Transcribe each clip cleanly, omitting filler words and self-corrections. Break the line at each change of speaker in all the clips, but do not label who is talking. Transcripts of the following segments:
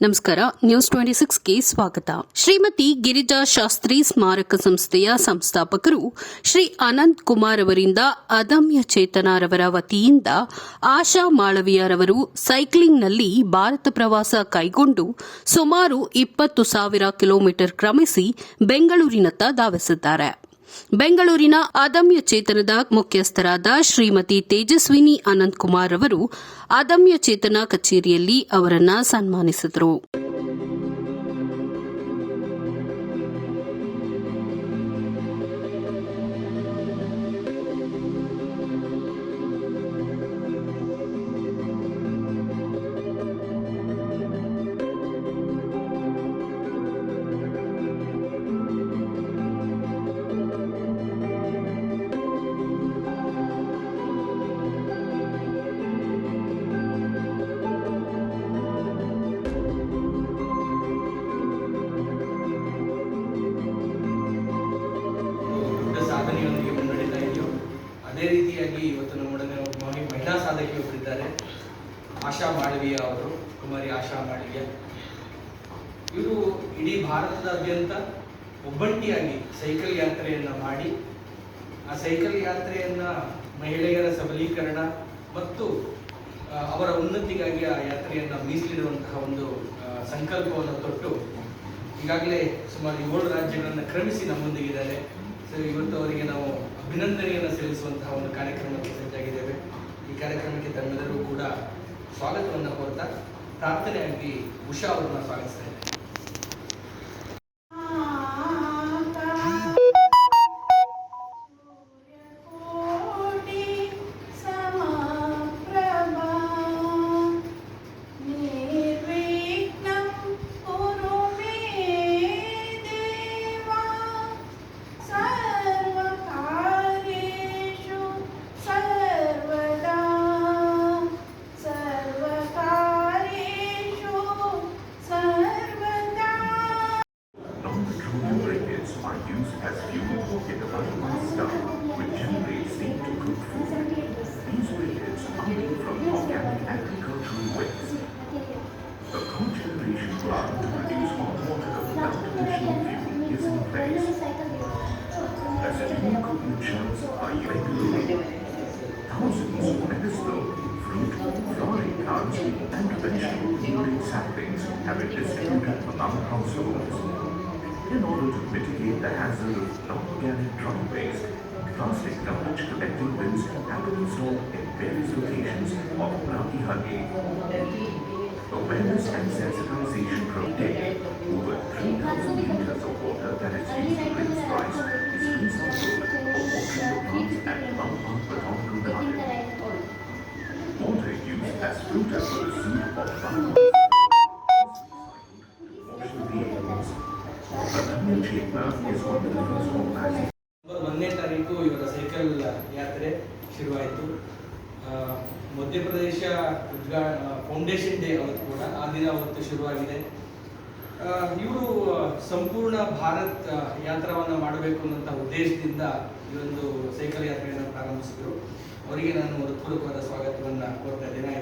ನಮಸ್ಕಾರ. ನ್ಯೂಸ್ 26ಗೆ ಸ್ವಾಗತ. ಶ್ರೀಮತಿ ಗಿರಿಜಾ ಶಾಸ್ತ್ರಿ ಸ್ಮಾರಕ ಸಂಸ್ಥೆಯ ಸಂಸ್ಥಾಪಕರು ಶ್ರೀ ಅನಂತ್ ಕುಮಾರ್ ಅವರಿಂದ ಅದಮ್ಯ ಚೇತನರವರ ವತಿಯಿಂದ ಆಶಾ ಮಾಳವಿಯರವರು ಸೈಕ್ಲಿಂಗ್ನಲ್ಲಿ ಭಾರತ ಪ್ರವಾಸ ಕೈಗೊಂಡು ಸುಮಾರು 20,000 ಕಿಲೋಮೀಟರ್ ಕ್ರಮಿಸಿ ಬೆಂಗಳೂರಿನತ್ತ ಧಾವಿಸಿದ್ದಾರೆ. ಬೆಂಗಳೂರಿನ ಅದಮ್ಯ ಚೇತನದ ಮುಖ್ಯಸ್ಥರಾದ ಶ್ರೀಮತಿ ತೇಜಸ್ವಿನಿ ಅನಂತ್ ಕುಮಾರ್ ಅವರು ಅದಮ್ಯ ಚೇತನ ಕಚೇರಿಯಲ್ಲಿ ಅವರನ್ನು ಸನ್ಮಾನಿಸಿದರು.
ಸಾಧನೆಯೊಂದಿಗೆ ಮುನ್ನಡೀತಾ ಇದೆಯೋ ಅದೇ ರೀತಿಯಾಗಿ ಇವತ್ತು ನಮ್ಮೊಡನೆ ಮಹಿಳಾ ಸಾಧಕಿಯೊಬ್ಬರಿದ್ದಾರೆ. ಆಶಾ ಮಾಳವಿಯ ಅವರು, ಕುಮಾರಿ ಆಶಾ ಮಾಳವಿಯ. ಇವರು ಇಡೀ ಭಾರತದಾದ್ಯಂತ ಒಬ್ಬಂಟಿಯಾಗಿ ಸೈಕಲ್ ಯಾತ್ರೆಯನ್ನು ಮಾಡಿ ಆ ಸೈಕಲ್ ಯಾತ್ರೆಯನ್ನು ಮಹಿಳೆಯರ ಸಬಲೀಕರಣ ಮತ್ತು ಅವರ ಉನ್ನತಿಗಾಗಿ ಆ ಯಾತ್ರೆಯನ್ನು ಮೀಸಲಿಡುವಂತಹ ಒಂದು ಸಂಕಲ್ಪವನ್ನು ತೊಟ್ಟು ಈಗಾಗಲೇ ಸುಮಾರು 7 ರಾಜ್ಯಗಳನ್ನು ಕ್ರಮಿಸಿ ನಮ್ಮೊಂದಿಗಿದ್ದಾರೆ. ಸೊ ಇವತ್ತು ಅವರಿಗೆ ನಾವು ಅಭಿನಂದನೆಯನ್ನು ಸಲ್ಲಿಸುವಂತಹ ಒಂದು ಕಾರ್ಯಕ್ರಮಕ್ಕೆ ಸಜ್ಜಾಗಿದ್ದೇವೆ. ಈ ಕಾರ್ಯಕ್ರಮಕ್ಕೆ ತಮ್ಮೆಲ್ಲರೂ ಕೂಡ ಸ್ವಾಗತವನ್ನು ಕೋರ್ತಾ ಪ್ರಾರ್ಥನೆಯಾಗಿ ಉಷಾ ಅವರನ್ನು ಸ್ವಾಗತಿಸ್ತಾ ಇದ್ದೇವೆ.
As fuel in the biomass stove, which generates steam to cook food. These briquettes are made from organic agricultural waste. A cogeneration plant to produce hot water without additional fuel is in place. As fuel cooking shells are regularly, thousands of medicinal, fruit, flowering plants, and vegetable-yielding saplings have been distributed among households. In order to mitigate the hazard of non-organic drum waste, plastic garbage collecting bins have been installed in various locations of Brahmihagi. Awareness and sensitization program. Over 3,000 liters of water that is used to rinse rice is recycled for watering the plants at Mount Botanical Garden. Water used as filter for the soup of farmers.
November 1ನೇ ತಾರೀಕು ಇವರ cycle ಯಾತ್ರೆ ಶುರುವಾಯಿತು. Madhya Pradesh foundation day ಅವತ್ತು ಕೂಡ ಆ ದಿನ ಅವತ್ತು ಶುರುವಾಗಿದೆ. ಇವರು ಸಂಪೂರ್ಣ ಭಾರತ್ ಯಾತ್ರವನ್ನು ಮಾಡಬೇಕು ಅನ್ನೋಂಥ ಉದ್ದೇಶದಿಂದ ಈ ಒಂದು ಸೈಕಲ್ ಯಾತ್ರೆಯನ್ನು ಪ್ರಾರಂಭಿಸಿದರು. ಅವರಿಗೆ ನಾನು ಹೃತ್ಪೂರ್ವಕವಾದ ಸ್ವಾಗತವನ್ನು ಕೋರ್ತಾ ಇದ್ದೇನೆ.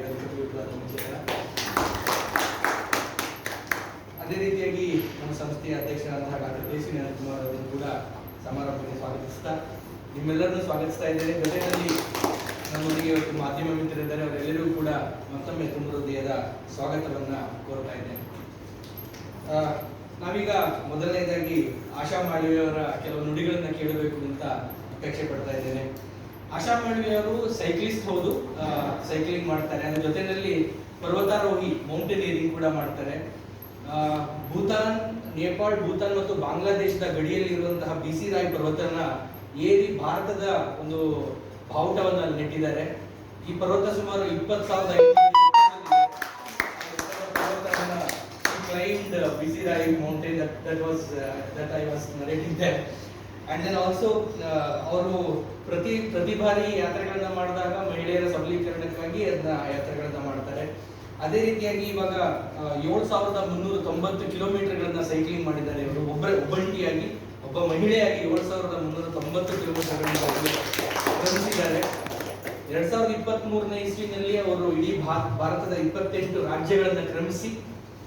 ಅದೇ ರೀತಿಯಾಗಿ ನಮ್ಮ ಸಂಸ್ಥೆಯ ಅಧ್ಯಕ್ಷರಾದಂತಹ ಡಾಕ್ಟರ್ ತೇಜಸ್ವಿನಿ ಅನಂತ್ ಕುಮಾರ್ ಅವರನ್ನು ಕೂಡ ಸಮಾರಂಭಕ್ಕೆ ಸ್ವಾಗತಿಸ್ತಾ ನಿಮ್ಮೆಲ್ಲರನ್ನು ಸ್ವಾಗತಿಸ್ತಾ ಇದ್ದೇನೆ. ಜೊತೆಯಲ್ಲಿ ನಮ್ಮೊಂದಿಗೆ ಇವತ್ತು ಮಾಧ್ಯಮ ಮಿತ್ರರಿದ್ದಾರೆ, ಅವರೆಲ್ಲರಿಗೂ ಕೂಡ ಮತ್ತೊಮ್ಮೆ ತುಂಬ ಹೃದಯದ ಸ್ವಾಗತವನ್ನು ಕೋರ್ತಾ ಇದ್ದೇನೆ. ನಾವೀಗ ಮೊದಲನೇದಾಗಿ ಆಶಾ ಮಾಳವಿಯವರ ಕೆಲವು ನುಡಿಗಳನ್ನು ಕೇಳಬೇಕು ಅಂತ ಅಪೇಕ್ಷೆ ಪಡ್ತಾ ಇದ್ದೇನೆ. ಆಶಾ ಮಾಳವಿಯವರು ಸೈಕ್ಲಿಸ್ಟ್ ಹೌದು, ಸೈಕ್ಲಿಂಗ್ ಮಾಡ್ತಾರೆ. ಅದರ ಜೊತೆಯಲ್ಲಿ ಪರ್ವತಾರೋಹಿ, ಮೌಂಟೇನಿಯರಿಂಗ್ ಕೂಡ ಮಾಡ್ತಾರೆ. ಭೂತಾನ್, ನೇಪಾಳ್, ಭೂತಾನ್ ಮತ್ತು ಬಾಂಗ್ಲಾದೇಶದ ಗಡಿಯಲ್ಲಿರುವಂತಹ BC ರಾಯ್ ಪರ್ವತನ ಏರಿ ಭಾರತದ ಒಂದು ಬಾವುಟವನ್ನು ಅಲ್ಲಿ ನೆಟ್ಟಿದ್ದಾರೆ. ಈ ಪರ್ವತ ಸುಮಾರು 20,000 climbed BC ರಾಯ್ mountain that I was narrating there. And then also ಅವರು ಪ್ರತಿ ಬಾರಿ ಯಾತ್ರೆಗಳನ್ನ ಮಾಡಿದಾಗ ಮಹಿಳೆಯರ ಸಬಲೀಕರಣಕ್ಕಾಗಿ ಅದನ್ನ ಯಾತ್ರೆಗಳನ್ನ ಮಾಡ್ತಾರೆ. ಅದೇ ರೀತಿಯಾಗಿ ಇವಾಗ 7,390 ಕಿಲೋಮೀಟರ್ಗಳನ್ನ ಸೈಕ್ಲಿಂಗ್ ಮಾಡಿದ್ದಾರೆ. ಇವರು ಒಬ್ಬಂಟಿಯಾಗಿ ಒಬ್ಬ ಮಹಿಳೆಯಾಗಿ 7,390 ಕಿಲೋಮೀಟರ್ಗಳನ್ನ ಕ್ರಮಿಸಿದ್ದಾರೆ. 2023ನೇ ಇಸ್ವಿನಲ್ಲಿ ಅವರು ಇಡೀ ಭಾರತದ 28 ರಾಜ್ಯಗಳನ್ನು ಕ್ರಮಿಸಿ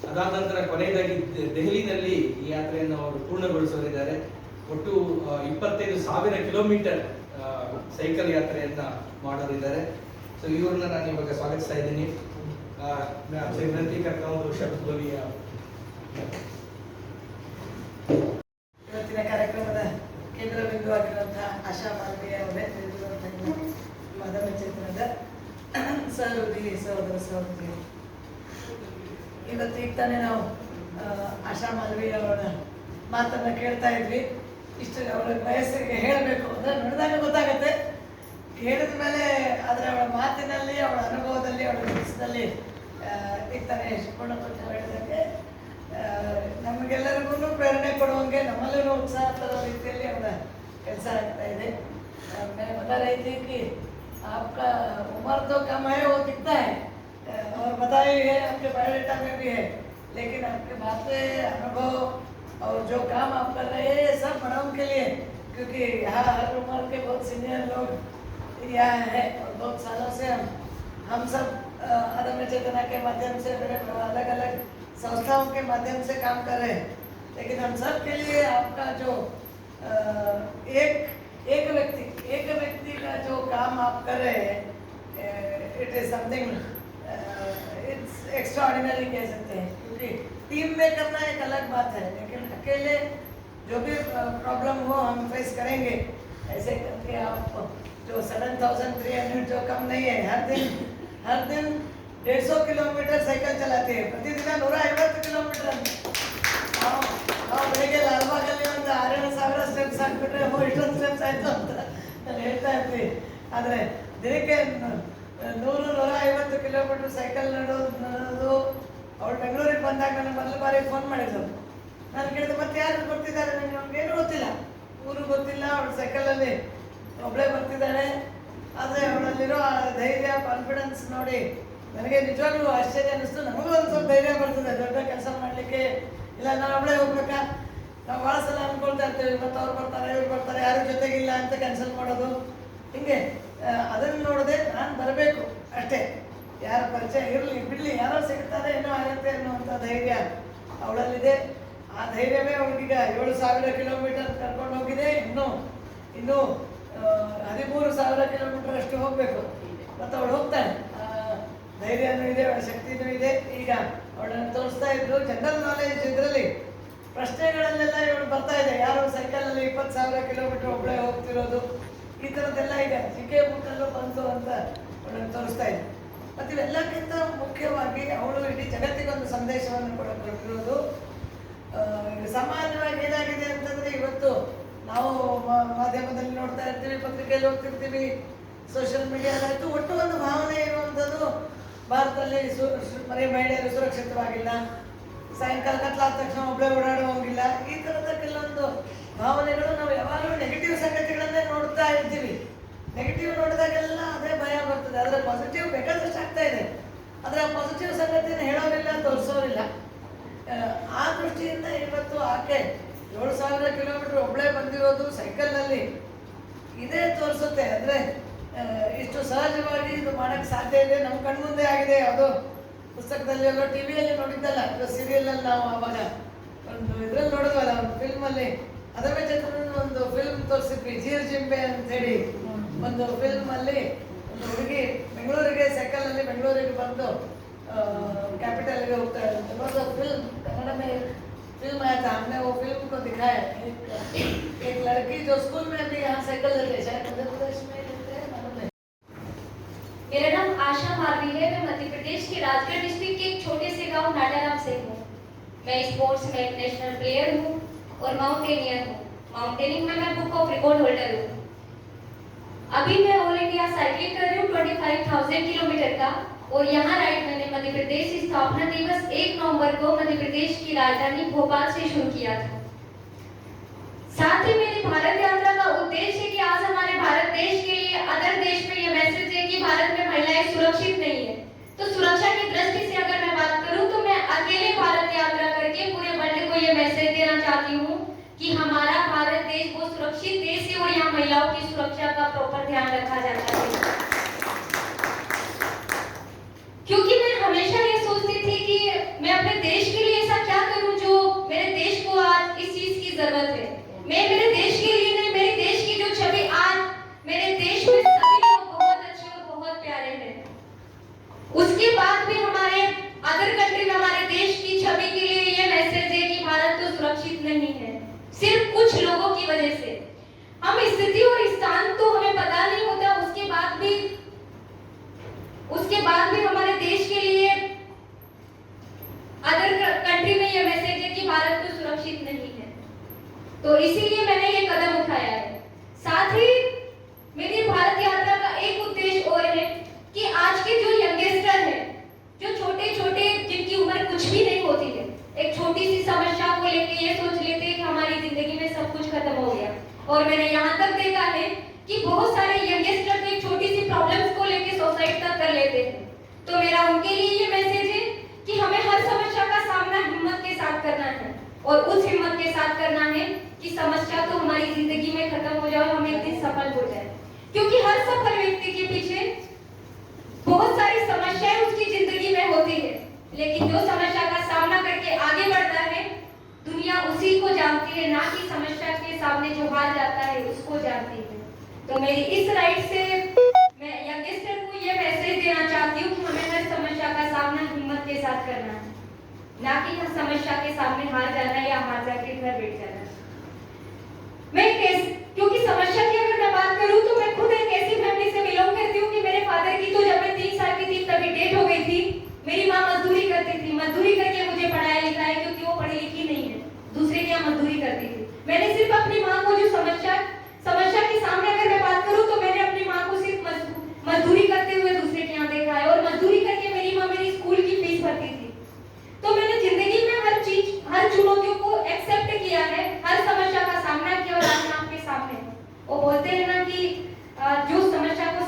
ಅದಾದ ನಂತರ ಕೊನೆಯದಾಗಿ ದೆಹಲಿನಲ್ಲಿ ಈ ಯಾತ್ರೆಯನ್ನು ಅವರು ಪೂರ್ಣಗೊಳಿಸಲಿದ್ದಾರೆ. ಒಟ್ಟು 25,000 ಕಿಲೋಮೀಟರ್ ಸೈಕಲ್ ಯಾತ್ರೆಯನ್ನ ಮಾಡೋರಿದ್ದಾರೆ. ಸೊ ಇವ್ರನ್ನ ನಾನು ಇವಾಗ ಸ್ವಾಗತಿಸ್ತಾ ಇದ್ದೀನಿ. मैं आपसे विनती करता हूँ 2 शब्द बोलिए आप.
ಇವತ್ತಿನ ಕಾರ್ಯಕ್ರಮದ ಕೇಂದ್ರ ಬಿಂದುವಾಗಿರುವಂತಹ ಆಶಾ ಮಾಲ್ವೀಯ ಅವರೇ, ಮದನ ಚೇತನದ ಸಹೋದರಿ ಸಹೋದರಿ, ಇವತ್ತು ಈಗ ತಾನೇ ನಾವು ಆಶಾ ಮಾಲ್ವೀಯ ಅವರ ಮಾತನ್ನ ಕೇಳ್ತಾ ಇದ್ವಿ. ಇಷ್ಟು ಅವಳ ವಯಸ್ಸಿಗೆ ಹೇಳಬೇಕು ಅಂದರೆ ನೋಡಿದಾಗ ಗೊತ್ತಾಗುತ್ತೆ, ಹೇಳಿದ ಮೇಲೆ ಆದರೆ ಅವಳ ಮಾತಿನಲ್ಲಿ, ಅವಳ ಅನುಭವದಲ್ಲಿ, ಅವಳ ಕೆಲಸದಲ್ಲಿ ಈಗ ತಾನೇ ಪೂರ್ಣಪ್ರಜ್ಞೆ ಹೇಳಿದಂಗೆ ನಮಗೆಲ್ಲರಿಗೂ ಪ್ರೇರಣೆ ಕೊಡುವಂಗೆ, ನಮ್ಮಲ್ಲೂ ಉತ್ಸಾಹ ತರೋ ರೀತಿಯಲ್ಲಿ ಅವರ ಕೆಲಸ ಆಗ್ತಾ ಇದೆ. मैं बता रही थी कि आपका उम्र तो कम है, वो दिखता है और बताया है आपके बायोडाटा में भी है, लेकिन आपके बातें, अनुभव और जो काम आप कर रहे हैं ये सब बड़ों के लिए, क्योंकि यहाँ हर उम्र के बहुत सीनियर लोग यहाँ है और बहुत सालों से हम सब अदम्य चेतना के माध्यम से अलग अलग संस्थाओं के माध्यम से काम कर रहे हैं, लेकिन हम सब के लिए आपका जो एक व्यक्ति का जो काम आप कर रहे हैं, it is something it's extraordinary कह सकते हैं, क्योंकि टीम में करना एक अलग बात है, लेकिन अकेले जो भी प्रॉब्लम हो हम फेस करेंगे ऐसे करके आप जो 7,300 जो कम नहीं है, हर दिन 150 किलोमीटर साइकिल चलाते हैं, प्रतिदिन 150 किलोमीटर ನಾವು ಬೆಳಿಗ್ಗೆ ಲಾಲ್ಬಾಗಲ್ಲಿ ಒಂದು 6,000 ಸ್ಟೆಪ್ಸ್ ಹಾಕ್ಬಿಟ್ರೆ ಇಷ್ಟೊಂದು ಸ್ಟೆಪ್ಸ್ ಆಯ್ತು ಅಂತ ನಾನು ಹೇಳ್ತಾ ಇರ್ತೀನಿ. ಆದರೆ ದಿನಕ್ಕೆ 100-150 ಕಿಲೋಮೀಟರ್ ಸೈಕಲ್ ನಡೆದು ಅವಳು ಬೆಂಗಳೂರಿಗೆ ಬಂದಾಗ ನನಗೆ ಮೊದಲ ಬಾರಿ ಫೋನ್ ಮಾಡಿದ್ರು. ನಾನು ಕೇಳಿದೆ ಮತ್ತೆ ಯಾರು ಬರ್ತಿದ್ದಾರೆ, ನನಗೇನು ಗೊತ್ತಿಲ್ಲ, ಊರು ಗೊತ್ತಿಲ್ಲ, ಅವಳು ಸೈಕಲಲ್ಲಿ ಒಬ್ಬಳೇ ಬರ್ತಿದ್ದಾಳೆ. ಆದರೆ ಅವಳಲ್ಲಿರೋ ಧೈರ್ಯ, ಕಾನ್ಫಿಡೆನ್ಸ್ ನೋಡಿ ನನಗೆ ನಿಜವಾಗ್ಲೂ ಆಶ್ಚರ್ಯ ಅನ್ನಿಸ್ತು. ನಮಗೂ ಒಂದು ಸ್ವಲ್ಪ ಧೈರ್ಯ ಬರ್ತದೆ ದೊಡ್ಡ ಕೆಲಸ ಮಾಡಲಿಕ್ಕೆ. ಇಲ್ಲ ನಾನು ಒಬ್ಬಳೇ ಹೋಗ್ಬೇಕಾ, ನಾವು ಭಾಳ ಸಲ ಅಂದ್ಕೊಳ್ತಾ ಇರ್ತೇವೆ, ಇವತ್ತು ಅವ್ರು ಬರ್ತಾರೆ, ಇವ್ರು ಬರ್ತಾರೆ, ಯಾರು ಜೊತೆಗಿಲ್ಲ ಅಂತ ಕ್ಯಾನ್ಸಲ್ ಮಾಡೋದು. ಹಿಂಗೆ ಅದನ್ನು ನೋಡದೆ ನಾನು ಬರಬೇಕು ಅಷ್ಟೇ, ಯಾರ ಪರಿಚಯ ಇರಲಿ ಬಿಡಲಿ, ಯಾರೋ ಸಿಗ್ತಾರೆ, ಏನೋ ಆಗುತ್ತೆ ಅನ್ನುವಂಥ ಧೈರ್ಯ ಅವಳಲ್ಲಿದೆ. ಆ ಧೈರ್ಯವೇ ಅವಳಿಗೀಗ 7,000 ಕಿಲೋಮೀಟರ್ ಕರ್ಕೊಂಡು ಹೋಗಿದೆ. ಇನ್ನೂ 13,000 ಕಿಲೋಮೀಟರ್ ಅಷ್ಟು ಹೋಗಬೇಕು, ಮತ್ತು ಅವಳು ಹೋಗ್ತಾಳೆ. ಧೈರ್ಯನೂ ಇದೆ, ಅವಳ ಶಕ್ತಿನೂ ಇದೆ. ಈಗ ಅವಳನ್ನು ತೋರಿಸ್ತಾ ಇದ್ರು ಜನರಲ್ ನಾಲೆಜ್ ಇದರಲ್ಲಿ ಪ್ರಶ್ನೆಗಳಲ್ಲೆಲ್ಲ ಇವಳು ಬರ್ತಾ ಇದೆ, ಯಾರು ಸೈಕಲಲ್ಲಿ 20,000 ಕಿಲೋಮೀಟರ್ ಒಬ್ಬಳೇ ಹೋಗ್ತಿರೋದು, ಈ ಥರದ್ದೆಲ್ಲ ಈಗ ಜಿಕೆ ಬುಕ್ಕಲ್ಲೂ ಬಂತು ಅಂತ ಅವಳನ್ನು ತೋರಿಸ್ತಾ ಇದೆ. ಮತ್ತು ಇವೆಲ್ಲಕ್ಕಿಂತ ಮುಖ್ಯವಾಗಿ ಅವಳು ಇಡೀ ಜಗತ್ತಿಗೊಂದು ಸಂದೇಶವನ್ನು ಕೊಟ್ಟಿರೋದು. ಸಾಮಾನ್ಯವಾಗಿ ಏನಾಗಿದೆ ಅಂತಂದರೆ, ಇವತ್ತು ನಾವು ಮಾಧ್ಯಮದಲ್ಲಿ ನೋಡ್ತಾ ಇರ್ತೀವಿ, ಪತ್ರಿಕೆಯಲ್ಲಿ ಹೋಗ್ತಿರ್ತೀವಿ, ಸೋಷಿಯಲ್ ಮೀಡಿಯಾದಾಯ್ತು, ಒಟ್ಟು ಒಂದು ಭಾವನೆ ಇರುವಂಥದ್ದು ಭಾರತದಲ್ಲಿ ಮಹಿಳೆಯರು ಸುರಕ್ಷಿತವಾಗಿಲ್ಲ, ಸಾಯಂಕಾಲ ಕತ್ಲಾದ ತಕ್ಷಣ ಒಬ್ಬಳೇ ಓಡಾಡುವಂಗಿಲ್ಲ, ಈ ಥರದ ಕೆಲವೊಂದು ಭಾವನೆಗಳು ನಾವು ಯಾವಾಗಲೂ ನೆಗೆಟಿವ್ ಸಂಗತಿಗಳನ್ನೇ ನೋಡ್ತಾ ಇರ್ತೀವಿ. ನೆಗೆಟಿವ್ ನೋಡಿದಾಗೆಲ್ಲ ಅದೇ ಭಯ ಬರ್ತದೆ. ಅದರ ಪಾಸಿಟಿವ್ ಬೇಕಾದಷ್ಟು ಆಗ್ತಾ ಇದೆ, ಆದರೆ ಆ ಪಾಸಿಟಿವ್ ಸಂಗತಿಯನ್ನು ಹೇಳೋರಿಲ್ಲ, ತೋರಿಸೋರಿಲ್ಲ. ಆ ದೃಷ್ಟಿಯಿಂದ ಇವತ್ತು ಆಕೆ 7,000 ಕಿಲೋಮೀಟರ್ ಒಬ್ಬಳೇ ಬಂದಿರೋದು ಸೈಕಲ್ನಲ್ಲಿ ಇದೇ ತೋರಿಸುತ್ತೆ. ಅಂದರೆ ಇಷ್ಟು ಸಹಜವಾಗಿ ಇದು ಮಾಡೋಕ್ಕೆ ಸಾಧ್ಯ ಇದೆ, ನಮ್ಮ ಕಣ್ಮುಂದೆ ಆಗಿದೆ. ಯಾವುದೋ ಪುಸ್ತಕದಲ್ಲಿ ಎಲ್ಲೋ ಟಿ ವಿಯಲ್ಲಿ ನೋಡಿದ್ದಲ್ಲ, ಇದು ಸೀರಿಯಲಲ್ಲಿ ನಾವು ಆವಾಗ ಒಂದು ಇದರಲ್ಲಿ ನೋಡಿದ್ವಲ್ಲ, ಒಂದು ಫಿಲ್ಮಲ್ಲಿ ಅದವೇ ಚೇತನದ ಒಂದು ಫಿಲ್ಮ್ ತೋರಿಸಿದ್ವಿ, ಜೀರ್ ಜಿಂಬೆ ಅಂತೇಳಿ ಒಂದು ಫಿಲ್ಮಲ್ಲಿ ಒಂದು ಹುಡುಗಿ ಬೆಂಗಳೂರಿಗೆ ಸೈಕಲಲ್ಲಿ ಬೆಂಗಳೂರಿಗೆ ಬಂದು कैपिटल होता है, तो फिल्म कन्नड़ में फिल्म आया था, हमने वो फिल्म को दिखाया। एक लड़की जो स्कूल में भी यहाँ साइकिल लेते हैं, शायद मध्य प्रदेश में लेते हैं, मालूम नहीं।
मेरा नाम आशा मालवी है। मैं मध्य प्रदेश के राजगढ़ डिस्ट्रिक्ट के एक छोटे से गांव नाटाराम से हूँ। मैं स्पोर्ट्स में एक नेशनल प्लेयर हूँ और माउंटेनियर हूँ। माउंटेनिंग में मैं बुक ऑफ रिकॉर्ड होल्डर हूँ। अभी मैं ऑल इंडिया साइकिलिंग कर रही हूँ 25,000 किलोमीटर का, और यहाँ राइड मैंने मध्य प्रदेश स्थापना दिवस 1 नवंबर को मध्य प्रदेश की राजधानी भोपाल से शुरू किया था। साथ ही मेरी भारत यात्रा का उद्देश्य है कि आज हमारे भारत देश के लिए अदर देश में ये मैसेज है कि भारत में महिलाएं सुरक्षित नहीं है। तो सुरक्षा की दृष्टि से अगर मैं बात करूं तो मैं अकेले भारत यात्रा करके पूरे वर्ल्ड को ये मैसेज देना चाहती हूँ कि हमारा भारत देश बहुत सुरक्षित देश है और यहाँ महिलाओं की सुरक्षा का प्रॉपर ध्यान रखा जाता है। क्योंकि मैं हमेशा ये सोचती थी कि मैं मैं अपने देश के लिए ऐसा क्या करूं जो मेरे देश को आज इस चीज की जरूरत है। मैं मेरे देश के लिए नहीं, मेरे देश की जो छवि आज मेरे देश में सभी लोग बहुत अच्छे और बहुत प्यारे हैं। उसके बाद भी हमारे अदर कंट्री में हमारे देश की छवि के लिए ये मैसेज है कि भारत तो सुरक्षित नहीं है, सिर्फ कुछ लोगों की वजह से। हम स्थिति और स्थान तो हमें पता नहीं होता, उसके बाद भी हमारे देश के लिए अदर कंट्री में ये मैसेज है कि भारत तो सुरक्षित नहीं है। तो इसीलिए मैंने ये कदम उठाया है। साथ ही मेरी भारत यात्रा का एक उद्देश्य और है कि आज के जो यंगस्टर हैं, जो छोटे छोटे जिनकी उम्र कुछ भी नहीं होती है, एक छोटी सी समस्या को लेके ये सोच लेते हैं कि हमारी जिंदगी में सब कुछ खत्म हो गया। और मैंने यहाँ तक देखा है कि बहुत सारे यंगस्टर एक छोटी सी प्रॉब्लम्स को लेके सुसाइड तक कर लेते हैं। तो मेरा उनके लिए ये मैसेज है कि हमें हर समस्या का सामना हिम्मत के साथ करना है, और उस हिम्मत के साथ करना है कि समस्या तो हमारी जिंदगी में खत्म हो जाए और हम एक दिन सफल हो जाए। क्योंकि हर सफल व्यक्ति के पीछे बहुत सारी समस्याएं उसकी जिंदगी में होती है, लेकिन जो समस्या का सामना करके आगे बढ़ता है, दुनिया उसी को जानती है, ना कि समस्या के सामने जो हार जाता है उसको जानती है। तो मेरी इस राइट से मैं यंगस्टर को ये मैसेज देना चाहती हूँ कि हमें हर समस्या का सामना हिम्मत के साथ करना है, ना कि हर समस्या के सामने हार जाना या हार जाके घर बैठ जाना। क्योंकि समस्या की अगर मैं बात करूं तो मैं खुद एक ऐसी फैमिली से बिलोंग करती हूँ कि मेरे फादर की तो जब मैं 3 साल की थी तभी डेथ हो गई थी। मेरी माँ मजदूरी करती थी, मजदूरी करके मुझे पढ़ाया लिखाया, क्योंकि वो पढ़ी लिखी नहीं है, दूसरे के यहाँ मजदूरी करती थी। मैंने सिर्फ अपनी माँ को जो समस्या के सामने अगर मैं बात करूं तो मैंने अपनी माँ को सिर्फ मजदूरी करते हुए दूसरे के यहाँ देखा है, और मजदूरी करके मेरी माँ मेरी स्कूल की फीस भरती थी। तो मैंने जिंदगी में हर चुनौतियों को एक्सेप्ट किया है, हर समस्या का सामना किया, और आज मैं आपके सामने हूं। वो बोलते हैं ना कि जो समस्या का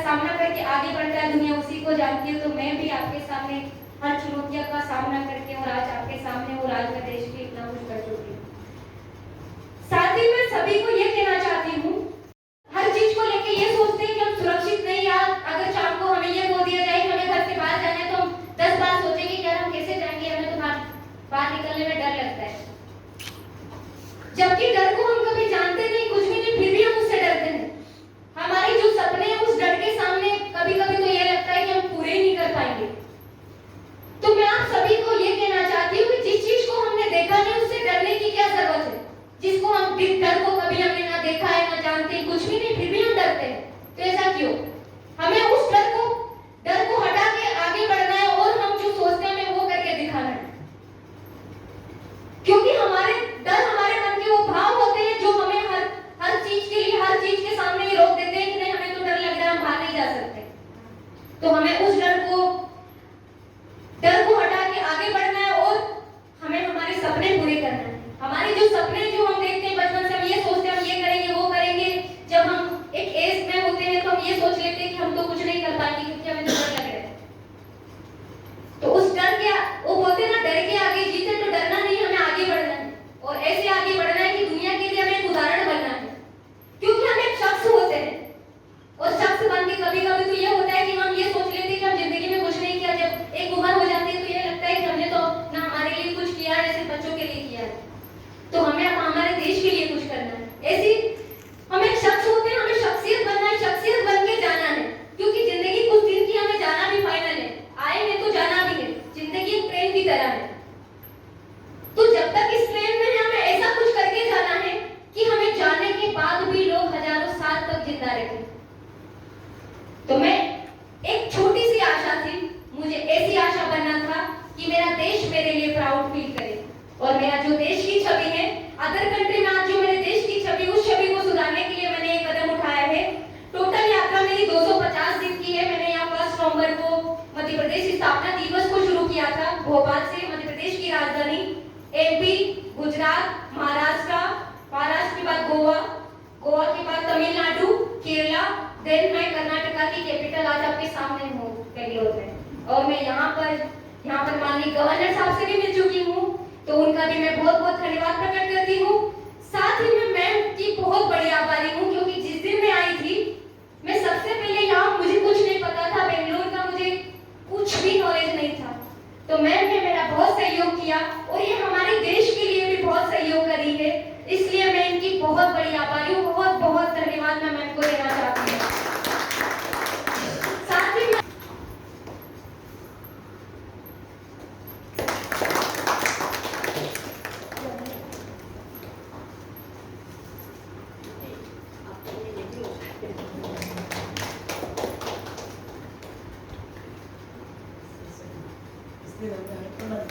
सामना करके आगे बढ़ता है, दुनिया उसी को जानती है। तो मैं भी आपके सामने हर चुनौतियों का सामना करके और आज आपके सामने और आज मैं देश के इतना कुछ कर चुकी हूँ। साथ ही मैं सभी को ये कहना चाहती हूँ, हर चीज को लेके ये सोचते हैं कि हम सुरक्षित नहीं, यार अगर शाम को हमें ये बोल दिया जाए कि हमें घर से बाहर जाना है तो हम 10 बार सोचेंगे कि यार हम कैसे जाएंगे, हमें तो बाहर निकलने में डर लगता है। जबकि डर को हम कभी जानते नहीं, कुछ भी नहीं, फिर भी हम उससे डरते हैं। हमारे जो सपने हैं उस डर के सामने कभी कभी तो ये लगता है कि हम पूरे ही नहीं कर पाएंगे। तो मैं आप सभी को ये कहना चाहती हूँ कि जिस चीज को हमने देखा नहीं उससे डरने की क्या जरूरत है। जिसको हम डर को कभी हमने ना देखा है ना जानते, कुछ भी नहीं, फिर भी हम डरते हैं। तो ऐसा क्यों? हमें उस डर को हटा के आगे बढ़ना है, और हम जो सोचते हैं हमें वो करके दिखाना है। क्योंकि हमारे डर हमारे मन के वो भाव होते हैं जो हमें हर चीज के सामने ये रोक देते हैं कि नहीं, हमें तो डर लग रहा है, हम बाहर नहीं जा सकते। तो हमें उस डर को हटा के आगे बढ़ना है, और हमें हमारे सपने पूरे करना है। हमारे जो सपने जो हम देखते हैं बचपन से, हम ये सोचते हैं हम ये करेंगे वो करेंगे, जब हम एक एज में होते हैं तो हम ये सोच लेते हैं कि हम तो कुछ नहीं कर पाएंगे क्योंकि हमें तो डर लग रहा है। तो उस डर के वो बोलते हैं ना, डर के आगे जीते, तो डरना नहीं, हमें आगे बढ़ना है, और ऐसे आगे बढ़ना है कि दुनिया के लिए हमें एक उदाहरण बनना है। क्योंकि हम एक शख्स होते हैं, और शख्स बन के कभी कभी तो ये होता है कि हम ये सोच लेते हैं कि हम जिंदगी में कुछ नहीं किया। जब एक उम्र हो जाती है तो ये लगता है कि हमने तो ना हमारे लिए कुछ किया है, जैसे बच्चों के लिए किया है, तो हमें अब हमारे देश के लिए कुछ करना है। ऐसी हम एक शख्स होते हैं, हमें शख्सियत बनना है, शख्सियत बन के जाना है। क्योंकि जिंदगी कुछ दिन की, हमें जाना भी फाइनल है, आएंगे तो जाना भी है। जिंदगी एक ट्रेन की तरह है, तो जब तक इस ट्रेन में हमें ऐसा कुछ करके जाना है कि हमें जाने के बाद भी लोग हजारों साल तक जिंदा रहे। तो मैं एक छोटी सी आशा थी, मुझे ऐसी आशा बनना था कि मेरा देश मेरे लिए प्राउड फील करे, और मेरा जो देश की छवि है अदर कंट्री में, आज जो मेरे देश की छवि, उस छवि को सुधारने के लिए मैंने एक कदम उठाया है। टोटल यात्रा मेरी 250 दिन की है। मैंने यहाँ 1 नवंबर को मध्य प्रदेश स्थापना दिवस को शुरू किया था, भोपाल से, मध्य प्रदेश की राजधानी, एमपी, गुजरात, महाराष्ट्र के बाद गोवा के बाद तमिलनाडु, केरला, देन मैं कर्नाटका की कैपिटल आज आपके सामने हूँ, बेंगलोर में। और मैं यहाँ पर माननीय गवर्नर साहब से भी मिल चुकी हूँ, तो उनका भी मैं बहुत बहुत धन्यवाद प्रकट करती हूँ। साथ ही मैं मैम की बहुत बड़ी आभारी हूँ, क्योंकि जिस दिन मैं आई थी, मैं सबसे पहले यहाँ, मुझे कुछ नहीं पता था, बेंगलोर का मुझे कुछ भी नॉलेज नहीं था। तो मैं किया और ये हमारे देश के लिए भी बहुत सहयोग करी है, इसलिए मैं इनकी बहुत बड़ी आभारी हूँ। बहुत बहुत धन्यवाद मैं मैम को देना चाहती हूँ। साथ ही
इसलिए मैं